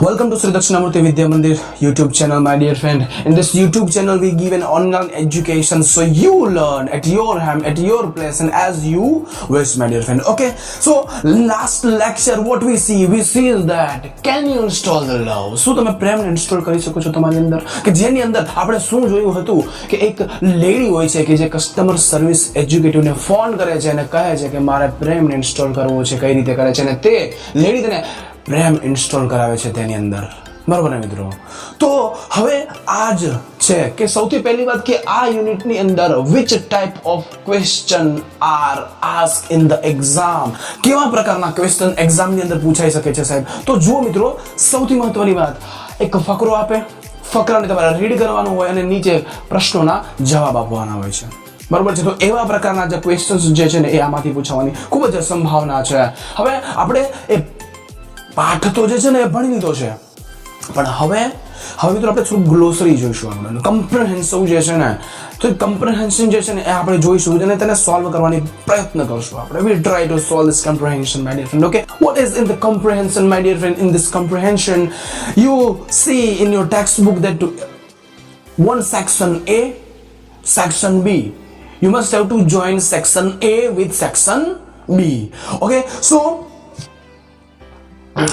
Welcome to Sri Dakshinamurti Vidya Mandir YouTube channel, my dear friend. In this YouTube channel, we give an online education so you learn at your home, at your place, and as you wish, my dear friend. Okay, so last lecture, what we see is that can you install the love? શું તમે પ્રેમ install કરી શકો છો તમારી અંદર? કે જેની અંદર આપણે શું જોયું હતું કે એક લેડી હોય છે કે જે કસ્ટમર સર્વિસ એક્ઝિક્યુટિવને ફોન કરે છે અને કહે છે કે મારે પ્રેમ ઇન્સ્ટોલ કરવો છે, કઈ રીતે કરે છે, અને તે લેડી તેને પ્રેમ ઇન્સ્ટોલ કરાવે છે તેની અંદર, બરોબર ને મિત્રો? તો હવે આજ છે કે સૌથી પહેલી વાત કે આ યુનિટની અંદર which type of question are asked in the exam, કેવા પ્રકારના ક્વેશ્ચન એક્ઝામની અંદર પૂછાઈ શકે છે સાહેબ? તો જુઓ મિત્રો, સૌથી મહત્વની વાત, એક ફકરો આપે, ફકરાને તમારે રીડ કરવાનું હોય અને નીચે પ્રશ્નોના જવાબ આપવાના હોય છે, બરોબર છે? તો એવા પ્રકારના જે ક્વેશ્ચન્સ જે છે ને એ આમાંથી પૂછવાની ખૂબ જ સંભાવના છે. હવે આપણે એ પાઠ તો જે છે ને એ ભણી લીધો છે, પણ હવે મિત્રો આપણે થોડું ગ્લોસરી જોઈશું. આપણે કમ્પ્રેહેન્સિવ જે છે ને, તો કમ્પ્રેહેન્શન જે છે ને એ આપણે જોઈશું અને તેને સોલ્વ કરવાની પ્રયત્ન કરશું આપણે. We try to solve this comprehension, my dear friend. Okay, what is in the comprehension, my dear friend? In this comprehension, you see in your textbook that one section A, section B. You must have to join section A with section B. Okay, so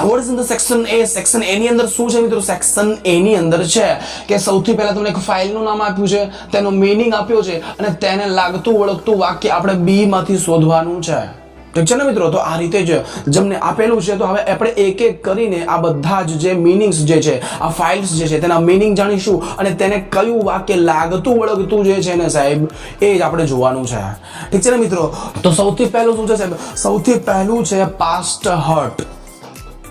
what is in the section A? Section A ની અંદર શું છે મિત્રો? Section A ની અંદર છે કે સૌથી પહેલા તમને એક ફાઇલનું નામ આપ્યું છે, તેનો મીનિંગ આપ્યો છે અને તેને લાગતું વળગતું વાક્ય આપણે B માંથી શોધવાનું છે. ઠીક છે ને મિત્રો? તો આ રીતે જ જેમને આપેલું છે, તો હવે આપણે એક એક કરીને આ બધા જ જે મીનિંગ્સ જે છે, આ ફાઇલ્સ જે છે તેના મીનિંગ જાણીશું અને તેને કયું વાક્ય લાગતું વળગતું જે છે ને સાહેબ, એ જ આપણે જોવાનું છે. ઠીક છે ને મિત્રો? તો સૌથી પહેલું શું છે સાહેબ? સૌથી પહેલું છે પાસ્ટ હર્ટ.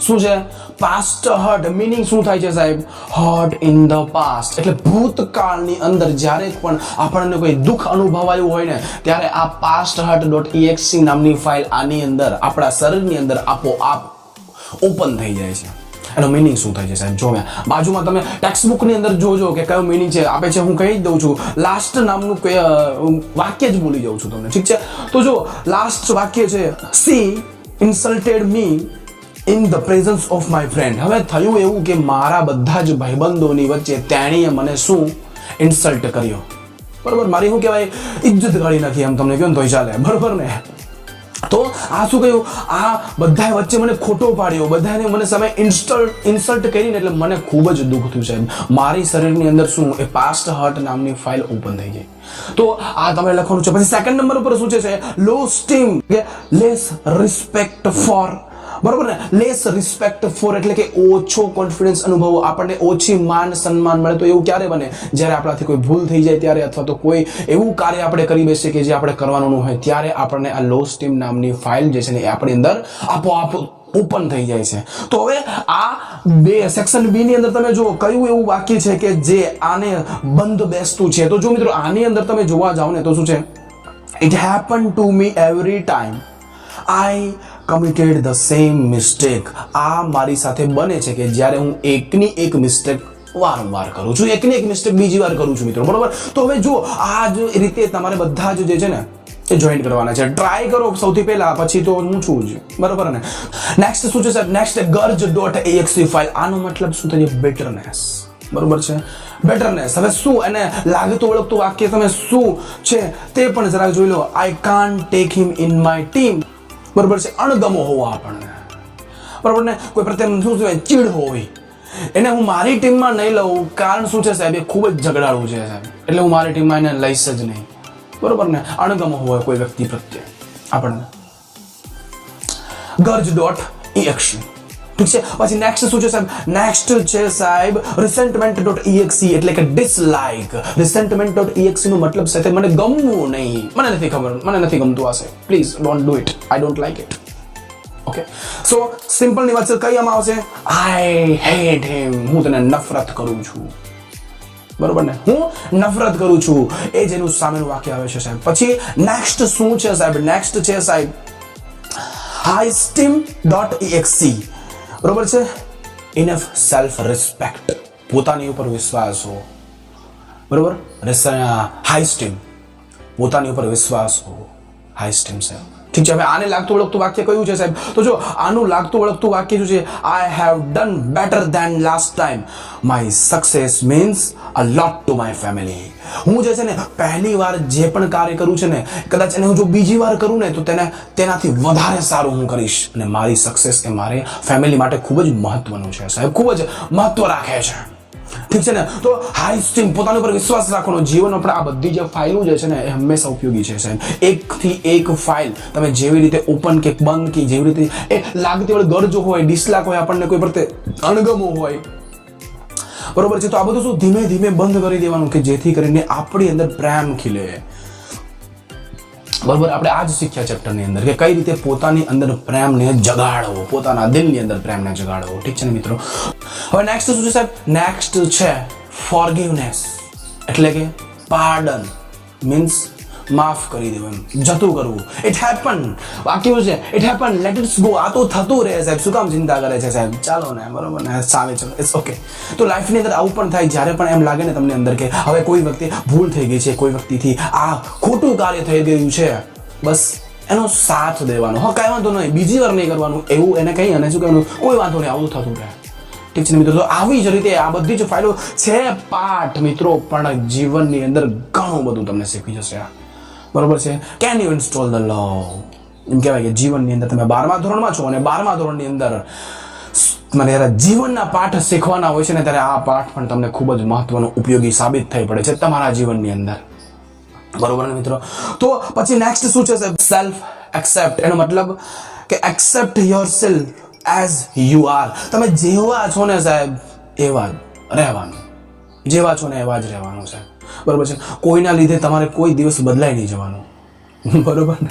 શું છે પાસ્ટ હર્ટ? મિનિંગ શું થાય છે સાહેબ? હર્ટ ઇન ધ પાસ્ટ એટલે ભૂતકાળની અંદર જ્યારે પણ આપણને કોઈ દુઃખ અનુભવાયું હોય ને, ત્યારે આ પાસ્ટ hurt.exe નામની ફાઇલ આની અંદર આપણા શરીરની અંદર આપોઆપ ઓપન થઈ જાય છે. એનો મિનિંગ શું થાય છે સાહેબ? જો મેં બાજુમાં તમે ટેક્સ્ટબુકની અંદર જોજો કે કયો મિનિંગ છે આપે છે. હું કહી જ દઉં છું, લાસ્ટ નામનું વાક્ય જ ભૂલી જાઉં છું તમને. ઠીક છે? તો જો લાસ્ટ વાક્ય છે, C ઇન્સલ્ટેડ me in the presence of my friend. હવે થયું એવું કે મારા બધા જ ભાઈબંધોની વચ્ચે તેણીએ મને શું ઇન્સલ્ટ કર્યો, બરોબર? મારી શું કહેવાય, ઇજ્જત કાઢી નાખી, એમ તમને કહો ને તોય ચાલે, બરોબર ને? તો આ શું કહ્યું, આ બધા વચ્ચે મને ખોટો પાડ્યો, બધાને મને સામે ઇન્સલ્ટ કરીને એટલે મને ખૂબ જ દુઃખ થયું સાહેબ. મારી શરીરની અંદર શું એ પાસ્ટ હર્ટ નામની ફાઇલ ઓપન થઈ ગઈ. તો આ તમારે લખવાનું છે. પછી સેકન્ડ નંબર ઉપર શું છે? લો સ્ટીમ, લેસ રિસ્પેક્ટ ફોર, બરોબર ને? લેસ રિસ્પેક્ટ ફોર એટલે કે ઓછો કોન્ફિડન્સ અનુભવો, આપણને ઓછી માન સન્માન મળે. તો એવું ક્યારે બને? જ્યારે આપણાથી કોઈ ભૂલ થઈ જાય ત્યારે, અથવા તો કોઈ એવું કાર્ય આપણે કરી બેસીએ કે જે આપણે કરવાનું હોય, ત્યારે આપણને આ લો સ્ટીમ નામની ફાઇલ જે છે ને એ આપણી અંદર આપોઆપ ઓપન થઈ જાય છે. તો હવે આ બે સેક્શન બી ની અંદર તમે જુઓ કયું એવું વાક્ય છે કે જે આને બંધ બેસતું છે. તો જો મિત્રો આની અંદર તમે જોવા જાઓ ને તો શું છે? It happen to me every time I committed the same mistake. આ મારી સાથે બને છે કે જ્યારે હું એકની એક મિસ્ટેક વારંવાર કરું છું, એકની એક મિસ્ટેક બીજી વાર કરું છું મિત્રો, બરોબર? તો હવે જો આ જ રીતે તમારે બધા જ જે છે ને એ જોઈન્ટ કરવાના છે. ટ્રાય કરો સૌથી પહેલા, પછી તો હું છું જ, બરોબર ને? નેક્સ્ટ શું છે સાહેબ? Next gurj.exe file. આનો મતલબ શું થાય? બેટરનેસ, બરોબર છે? બેટરનેસ. હવે શું એને લાગતું વળગતું વાક્ય તમે શું છે તે પણ જરાક જોઈ લો. I can't take him in my team, બરોબર છે? અણગમો હોવો આપણને, બરોબર ને? કોઈ પ્રત્યે શું કહેવાય, ચીડ હોવી, એને હું મારી ટીમમાં નહીં લઉં. કારણ શું છે સાહેબ? એ ખૂબ જ ઝઘડાળું છે સાહેબ, એટલે હું મારી ટીમમાં એને લઈશ જ નહીં, બરોબર ને? અણગમો હોય કોઈ વ્યક્તિ પ્રત્યે આપણને. gurj.exe. ઠીક છે? પછી નેક્સ્ટ શું છે સાહેબ? નેક્સ્ટ છે સાહેબ resentment.exe એટલે કે ડિસલાઇક. resentment.exe નો મતલબ સાથે મને ગમવું નહીં, મને નથી ખબર, મને નથી ગમતું આ સાહેબ, please don't do it, I don't like it. Okay, so simple ની વાત છે, કઈ આમાં આવશે? આઈ હેટ હિમ, હું તેને નફરત કરું છું, બરોબર ને? હું નફરત કરું છું, એ જેનું સામેનું વાક્ય આવે છે સાહેબ. પછી નેક્સ્ટ શું છે સાહેબ? નેક્સ્ટ છે સાહેબ highsteam.exe, બરોબર છે? ઇનફ સેલ્ફ રિસ્પેક્ટ, પોતાની ઉપર વિશ્વાસ હો, બરોબર? હાઈ સ્ટીમ, પોતાની ઉપર વિશ્વાસ હો, હાઈ સ્ટીમ સાહેબ. ઠીક છે, હવે આને લાગતું ઓળખતું વાક્ય કયું છે સાહેબ? તો જો આનું લાગતું ઓળખતું વાક્ય શું છે? I have done better than last time. My success means a lot to my family. હું જે છે ને પહેલી વાર જે પણ કાર્ય કરું છે ને, કદાચ એને હું જો બીજી વાર કરું ને તો તેનાથી વધારે સારું હું કરીશ. અને મારી સક્સેસ એ મારે ફેમિલી માટે ખૂબ જ મહત્વનું છે સાહેબ, ખૂબ જ મહત્વ રાખે છે. ઠીક છે ને? તો હાઈ સ્ટીમ, પોતાના ઉપર વિશ્વાસ રાખવાનો. જીવન આપણે આ બધી જે ફાઇલો જે છે ને એ હંમેશા ઉપયોગી છે સાહેબ. એકથી એક ફાઇલ તમે જેવી રીતે ઓપન કે બંધ કે જેવી રીતે એ લાગતી વળે ગરજો હોય, ડિસલાક હોય, આપણને કોઈ પ્રત્યે અણગમો હોય, બરોબર છે, તો આ બધું શું ધીમે ધીમે બંધ કરી દેવાનું કે જેથી કરીને આપણી અંદર પ્રેમ ખીલે. બરોબર, આપણે આ જ શીખ્યા ચેપ્ટરની અંદર કે કઈ રીતે પોતાની અંદર પ્રેમને જગાડવો, પોતાના દિલની અંદર પ્રેમને જગાડવો. ઠીક છે ને મિત્રો? હવે નેક્સ્ટ શું છે સાહેબ? નેક્સ્ટ છે ફોરગિવનેસ, એટલે કે પાર્ડન મીન્સ માફ કરી દેવું, એમ જતું કરવું. ઇટ હેપન, બાકી છે it happen, let it's go. આ તો થતું રહે સાહેબ, શું કામ ચિંતા કરે છે સાહેબ? ચાલો ને, બરોબર ને, સામે ચલો, ઇટ્સ ઓકે. તો લાઈફની અંદર આવું પણ થાય જ્યારે પણ એમ લાગે ને તમને અંદર કે હવે કોઈ વખતે ભૂલ થઈ ગઈ છે, કોઈ વ્યક્તિથી આ ખોટું કાર્ય થઈ ગયું છે, બસ એનો સાથ દેવાનો. હા, કાંઈ વાંધો નહીં, બીજી વાર નહીં કરવાનું એવું એને કહી અને શું કહેવાનું, કોઈ વાંધો નહીં, આવું થતું રહે. ઠીક છે મિત્રો? તો આવી જ રીતે આ બધી જ ફાઇલો છે પાઠ મિત્રો, પણ જીવનની અંદર ઘણું બધું તમને શીખવી જશે. બરોબર છે? Can you install the love? એમ કહેવાય કે જીવનની અંદર તમે 12મા ધોરણમાં છો અને 12મા ધોરણની અંદર મને જ્યારે જીવનના પાઠ શીખવાના હોય છે ને, ત્યારે આ પાઠ પણ તમને ખૂબ જ મહત્વનો ઉપયોગી સાબિત થઈ પડે છે તમારા જીવનની અંદર. બરોબર ને મિત્રો? તો પછી નેક્સ્ટ શું છે સાહેબ? Self accept. એનો મતલબ કે accept yourself as you are. તમે જેવા છો ને સાહેબ એવા જ રહેવાનું, જેવા છો ને એવા જ રહેવાનું છે. બરોબર છે? કોઈના લીધે તમારે કોઈ દિવસ બદલાઈ નહીં જવાનું. બરોબર ને?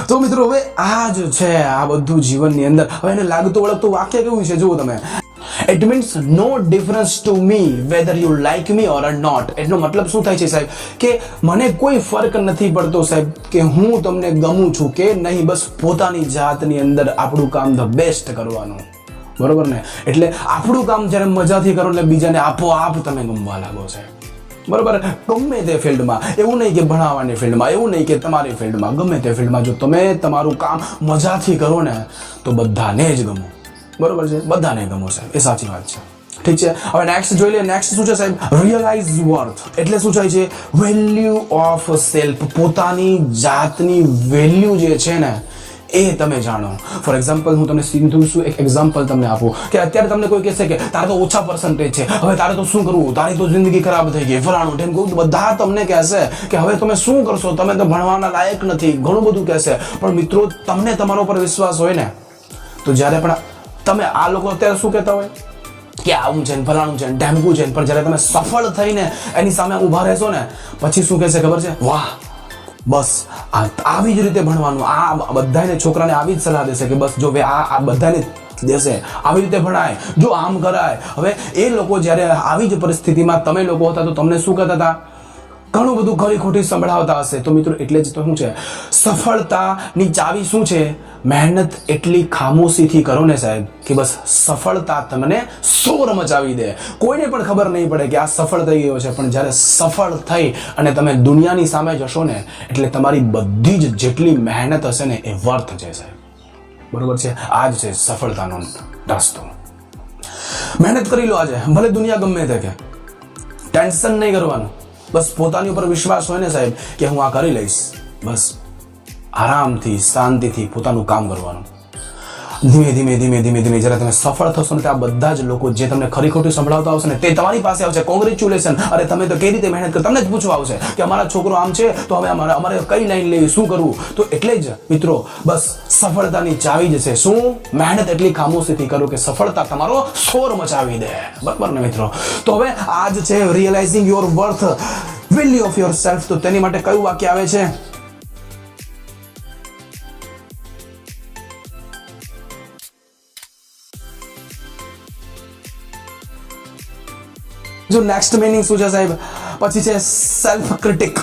તો મિત્રો હવે આ જ છે આ બધું જીવનની અંદર. હવે એને લાગતું વળગતું વાક્ય કેવું છે જુઓ તમે. It means no difference to me whether you like me or not. એટલો મતલબ શું થાય છે સાહેબ? કે મને કોઈ ફરક નથી પડતો સાહેબ કે હું તમને ગમું છું કે નહીં, બસ પોતાની જાતની અંદર આપણું કામ ધ બેસ્ટ કરવાનું. બરોબર ને? એટલે આપણું કામ જ્યારે મજાથી કરો એટલે બીજાને આપોઆપ તમે ગમવા લાગો છે. બરોબર? ગમે તે ફિલ્ડમાં, એવું નહીં કે ભણાવવાની ફિલ્ડમાં, એવું નહીં કે તમારી ફિલ્ડમાં, ગમે તે ફિલ્ડમાં જો તમે તમારું કામ મજાથી કરો ને તો બધાને જ ગમો. બરોબર છે? બધાને ગમો સાહેબ, એ સાચી વાત છે. ઠીક છે? હવે નેક્સ્ટ જોઈ લે. નેક્સ્ટ શું છે સાહેબ? Realise worth. એટલે શું થાય છે? Value of self. પોતાની જાતની વેલ્યુ જે છે ને એ તમે જાણો. ફોર એક્ઝામ્પલ હું તમને સીધું શું એક એક્ઝામ્પલ તમને આપું કે અત્યારે તમને કોઈ કહેશે કે તારે તો ઓછા પર્સન્ટેજ છે, હવે તારે તો શું કરવું, તારી તો જિંદગી ખરાબ થઈ ગઈ, ફલાણું ઠેમ કહું, બધા તમને કહેશે કે હવે તમે શું કરશો, તમે તો ભણવાના લાયક નથી, ઘણું બધું કહેશે. પણ મિત્રો, તમને તમારા ઉપર વિશ્વાસ હોય ને તો જ્યારે પણ તમે આ લોકો અત્યારે શું કહેતા હોય કે આવું છે ને ફલાણું છે ને ઢેમકું છે, પણ જ્યારે તમે સફળ થઈને એની સામે ઊભા રહેશો ને પછી શું કહેશે ખબર છે? વાહ, બસ આવી જ રીતે ભણવાનું. આ બધાને છોકરાને આવી જ સલાહ દેશે કે બસ જો આ બધાને દેશે આવી રીતે ભણાય, જો આમ કરાય. હવે એ લોકો જ્યારે આવી જ પરિસ્થિતિમાં તમે લોકો હતા તો તમને શું કહેતા હતા? ઘણું બધું ખરી ખોટી સંભળાવતા હશે. તો મિત્રો એટલે જ તો શું છે, સફળતાની ચાવી શું છે? મહેનત એટલી ખામોશીથી કરો ને સાહેબ કે બસ સફળતા તમને શોર મચાવી દે. કોઈને પણ ખબર નહીં પડે કે આ સફળ થઈ ગયો છે, પણ જ્યારે સફળ થઈ અને તમે દુનિયાની સામે જશો ને એટલે તમારી બધી જ જેટલી મહેનત હશે ને એ વર્થ છે સાહેબ. બરોબર છે? આ જ છે સફળતાનો રસ્તો. મહેનત કરી લો આજે, ભલે દુનિયા ગમે તે કે, ટેન્શન નહીં કરવાનું. બસ પોતાની ઉપર વિશ્વાસ હોય ને સાહેબ કે હું આ કરી લઈશ, બસ આરામથી શાંતિથી પોતાનું કામ કરવાનું. ધીમે ધીમે ધીમે ધીમે ધીમે જ્યારે તમે સફળ થશો ને, આ બધા જ લોકો જે તમને ખરી ખોટી સંભળાવતા આવશે ને તે તમારી પાસે આવશે. કોંગ્રેચ્યુલેશન, અરે તમે તો કઈ રીતે મહેનત કરી, તમને જ પૂછવા આવશે કે અમારા છોકરો આમ છે તો હવે અમારે કઈ લાઈન લેવી, શું કરવું. તો એટલે જ મિત્રો બસ સફળતાની ચાવી જ છે શું? મહેનત એટલી ખામોશીથી કરો કે સફળતા તમારો શોર મચાવી દે. બરાબર ને મિત્રો? તો હવે આ જ છે realising your worth, value of your self. તો તેની માટે કયું વાક્ય આવે છે? જો નેક્સ્ટ મીનિંગ શું છે સાહેબ? પછી છે self critic.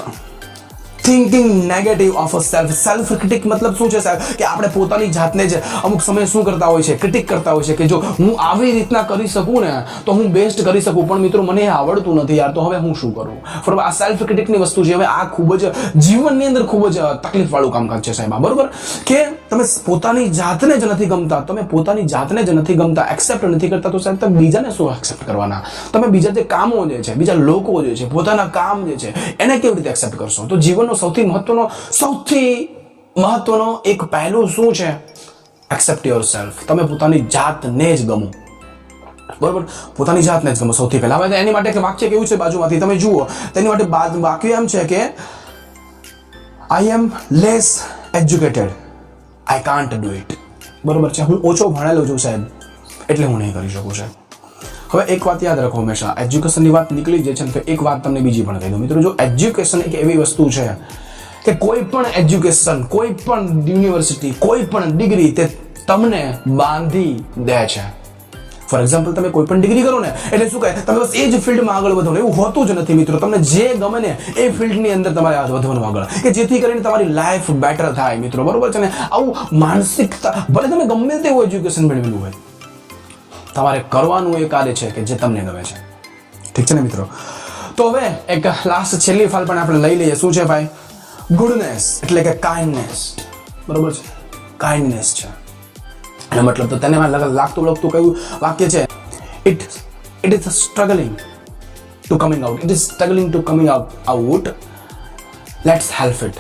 Thinking negative of a self critic મતલબ શું છે સાહેબ કે આપણે પોતાની જાતને જ અમુક સમયે શું કરતા હોય છે, ક્રિટિક કરતા હોય છે કે જો હું આવી રીતના કરી શકું ને તો હું બેસ્ટ કરી શકું, પણ મિત્રો મને એ આવડતું નથી યાર, તો હવે હું શું કરું. બરોબર, આ સેલ્ફ ક્રિટિકની વસ્તુ છે. હવે આ ખૂબ જ જીવનની અંદર ખૂબ જ તકલીફ વાળું કામકાજ છે સાહેબ, બરોબર, કે તમે પોતાની જાતને જ નથી ગમતા, તમે પોતાની જાતને જ નથી ગમતા, એક્સેપ્ટ નથી કરતા, તો સાહેબ તમે બીજાને શું એક્સેપ્ટ કરવાના? તમે બીજા જે કામો જે છે, બીજા લોકો જે છે, પોતાના કામ જે છે એને કેવી રીતે એક્સેપ્ટ કરશો? તો જીવનનો સૌથી મહત્વનો એક પહેલું શું છે? Accept yourself. તમે પોતાની જાતને જ ગમો, બરોબર, પોતાની જાતને જ ગમો સૌથી પહેલા. હવે એની માટે એક વાક્ય કેવું છે બાજુમાંથી તમે જુઓ, તેની માટે વાક્ય એમ છે કે I am less educated, I can't do it. બરોબર છે, હું ઓછો ભણેલો છું સાહેબ, એટલે હું નહીં કરી શકું સાહેબ. હવે એક વાત યાદ રાખો, હંમેશા એજ્યુકેશનની વાત નીકળી જાય છે ને તો એક વાત તમને બીજી પણ કહી દઉં મિત્રો, જો એજ્યુકેશન એક એવી વસ્તુ છે કે કોઈ પણ એજ્યુકેશન, કોઈ પણ યુનિવર્સિટી, કોઈ પણ ડિગ્રી તે તમને બાંધી દે છે. ફોર એક્ઝામ્પલ, તમે કોઈ પણ ડિગ્રી કરો ને એટલે શું કહે, તમે બસ એ જ ફિલ્ડમાં આગળ વધો ને, એવું હોતું જ નથી મિત્રો. તમને જે ગમે ને એ ફિલ્ડની અંદર તમારે વધવાનું આગળ, કે જેથી કરીને તમારી લાઈફ બેટર થાય મિત્રો, બરોબર છે ને. આવું માનસિકતા, ભલે તમે ગમે તેવું એજ્યુકેશન મેળવેલું હોય, તમારે કરવાનું એ કાર્ય છે કે જે તમને ગમે છે. ઠીક છે ને મિત્રો? તો હવે એક લાસ્ટ છેલ્લી ફાઇલ પણ આપણે લઈ લઈએ. શું છે ભાઈ? ગુડનેસ એટલે કે કાઇન્ડનેસ, બરોબર છે, કાઇન્ડનેસ છે એનો મતલબ. તો તેને લાગતું કયું વાક્ય છે? It is struggling to coming out, it is struggling to coming out, let's help it.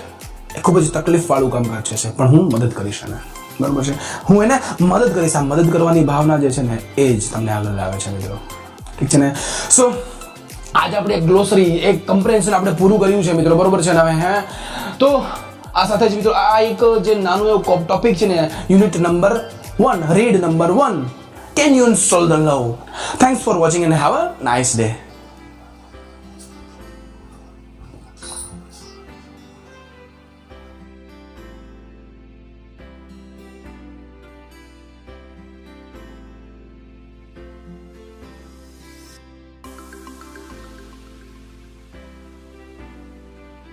એ ખૂબ જ તકલીફ વાળું કામકાજ છે પણ હું મદદ કરીશ એને, બરોબર છે, હું એને મદદ કરીશ. આ મદદ કરવાની ભાવના જે છે ને એ જ તમને આગળ લાવે છે મિત્રો. ઠીક છે ને? સો આજે આપણે એક ગ્લોસરી, એક કમ્પ્રેન્શન આપણે પૂરું કર્યું છે મિત્રો, બરોબર છે ને? હવે તો આ સાથે જ મિત્રો આ એક જે નાનું એવું ટોપિક છે ને, unit number 1, read number 1, can you install the love. Thanks for watching and have a nice day.